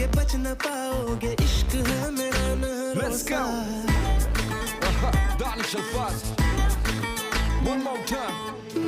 बच न पाओगे इश्क है मेरा नहरों सा Darling Shabazz, one more time.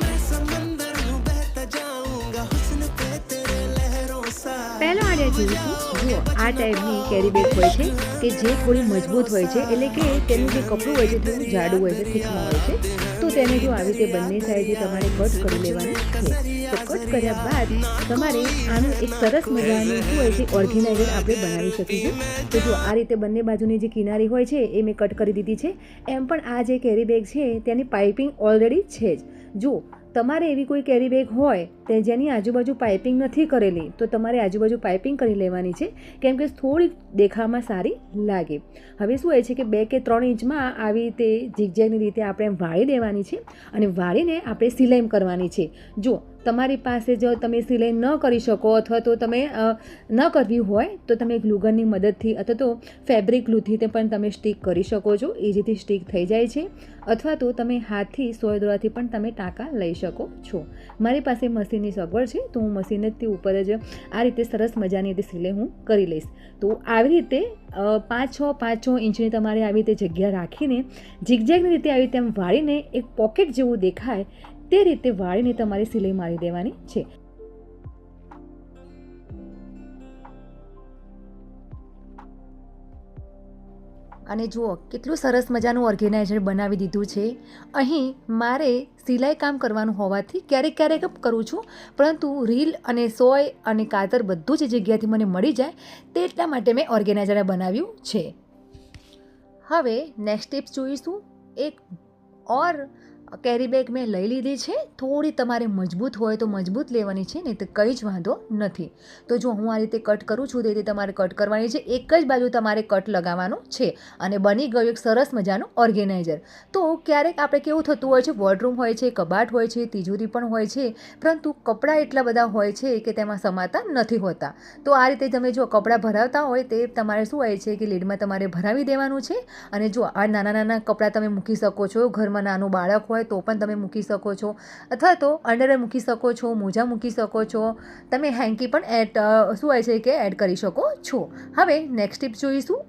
मैं समंदर हूँ बहता जाऊंगा हुस्न पे तेरे लहरों सा પહેલો આઈડિયા જોઈશું જુઓ આ ટાઈપની કેરી બેગ હોય છે કે જે થોડી મજબૂત હોય છે એટલે કે તેનું જે કપડું હોય છે થોડું જાડું હોય છે થીકમાં હોય છે તો તેને જો આવી રીતે બંને સાઈડથી તમારે કટ કરી લેવાનું છે તો કટ કર્યા બાદ તમારે આનું એક સરસ મજાનું શું હોય છે ઓર્ગેનાઇઝર આપણે બનાવી શકીશું તો જો આ રીતે બંને બાજુની જે કિનારી હોય છે એ મેં કટ કરી દીધી છે એમ પણ આ જે કેરી બેગ છે તેની પાઇપિંગ ઓલરેડી છે જ જો તમારે એવી કોઈ કેરી બેગ હોય તે જેની આજુબાજુ પાઇપિંગ નથી કરેલી તો તમારે આજુબાજુ પાઇપિંગ કરી લેવાની છે કેમ કે થોડી દેખાવમાં સારી લાગે હવે શું હોય છે કે 2 કે 3 ઇંચમાં આવી રીતે ઝીગઝેગની રીતે આપણે વાળી દેવાની છે અને વાળીને આપણે સિલાઈ કરવાની છે જો તમારી પાસે જો તમે સિલાઈ ન કરી શકો અથવા તો તમે ન કરવી હોય તો તમે ગ્લુગનની મદદથી અથવા તો ફેબ્રિક ગ્લુથી તે પણ તમે સ્ટીક કરી શકો છો ઇઝીથી સ્ટીક થઈ જાય છે અથવા તો તમે હાથથી સોય દોરાથી પણ તમે ટાંકા લઈ શકો છો મારી પાસે મશીનની સગવડ છે તો હું મશીનથી ઉપર જ આ રીતે સરસ મજાની રીતે સિલાઈ હું કરી લઈશ તો આવી રીતે 5-6 ઇંચની તમારે આવી રીતે જગ્યા રાખીને ઝીગઝેગની રીતે આવી રીતે આમ વાળીને એક પોકેટ જેવું દેખાય તે રીતે વાળીને તમારે સિલાઈ મારી દેવાની છે અને જુઓ કેટલું સરસ મજાનું ઓર્ગેનાઇઝર બનાવી દીધું છે અહીં મારે સિલાઈ કામ કરવાનું હોવાથી ક્યારેક ક્યારેક કરું છું પરંતુ રીલ અને સોય અને કાતર બધું જ જગ્યાથી મને મળી જાય તે એટલા માટે મેં ઓર્ગેનાઇઝર બનાવ્યું છે હવે નેક્સ્ટ ટિપ્સ જોઈશું એક ઓર કેરી બેગ મેં લઈ લીધી છે થોડી તમારે મજબૂત હોય તો મજબૂત લેવાની છે નહીં તો કંઈ જ વાંધો નથી તો જો હું આ રીતે કટ કરું છું તે રીતે તમારે કટ કરવાની છે એક જ બાજુ તમારે કટ લગાવવાનું છે અને બની ગયું એક સરસ મજાનું ઓર્ગેનાઇઝર તો ક્યારેક આપણે કેવું થતું હોય છે વોર્ડરૂમ હોય છે કબાટ હોય છે તિજોરી પણ હોય છે પરંતુ કપડાં એટલા બધા હોય છે કે તેમાં સમાતા નથી હોતા તો આ રીતે તમે જો કપડાં ભરાવતા હોય તે તમારે શું હોય છે કે લીડમાં તમારે ભરાવી દેવાનું છે અને જો આ નાના નાના કપડાં તમે મૂકી શકો છો ઘરમાં નાનું બાળક હોય તો પણ તમે મૂકી શકો છો અથવા તો અંડરવેર મૂકી શકો છો મોજા મૂકી શકો છો તમે હેન્કી પણ શું હોય છે કે એડ કરી શકો છો હવે નેક્સ્ટ ટિપ જોઈશું